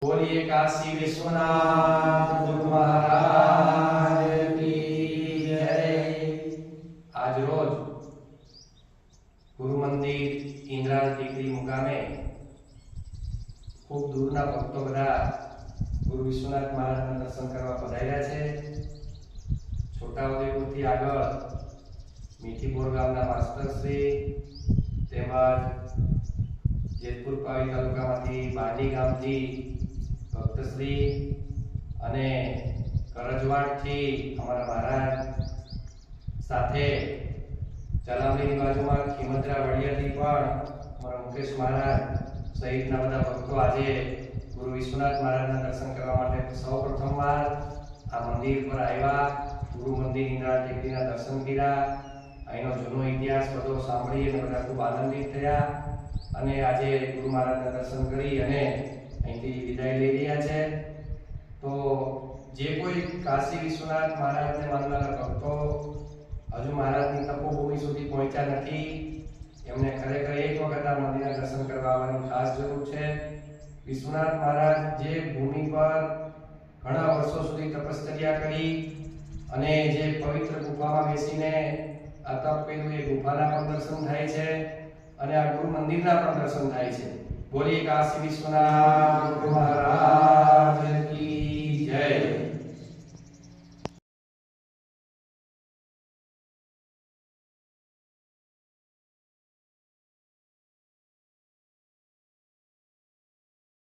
बोलिए काशी विश्वनाथ गुरु महाराज की जय। आज रोज गुरु मंदिर इंद्राल टेकरी मुकामे खूब दूरना भक्तो बधा गुरु विश्वनाथ महाराज दर्शन करवा पधार्या छे। छोटाउदेपुर थी आगळ मीठीपुर गामना मास्टर श्री तेमज जेतपुर पावी तालुकामांथी बांडी गामथी भक्तश्री अने करजवाड़थी अमरा महाराज साथे चलामणीनी बाजुमां खीमतरा वडियाथी पण अमरा मुकेश महाराज सहितना बधा भक्तो आजे गुरु विश्वनाथ महाराजना दर्शन करवा माटे सौ प्रथम वार आ मंदिर पर आव्या। गुरु मंदिर इंद्राल टेकरीना दर्शन कर्या। અહીંનો જૂનો ઇતિહાસ બધો સાંભળી અને બધા ખૂબ આનંદિત થયા અને આજે ગુરુ મહારાજના દર્શન કરી અને અહીંથી વિદાય લઈ રહ્યા છે। તો જે કોઈ કાશી વિશ્વનાથ મહારાજને માનનારા ભક્તો હજુ મહારાજની તપોભૂમિ સુધી પહોંચ્યા નથી, એમને ખરેખર એક વખત આ મંદિરના દર્શન કરવા આવવાની ખાસ જરૂર છે। વિશ્વનાથ મહારાજ જે ભૂમિ પર ઘણા વર્ષો સુધી તપશ્ચર્યા કરી અને જે પવિત્ર ગુફામાં બેસીને આ તપ કર્યું એ ગુફાના પણ દર્શન થાય છે અને આ ગુરુ મંદિરના પણ દર્શન થાય છે। બોલીએ કાશી વિશ્વનાથ મહારાજ की जय।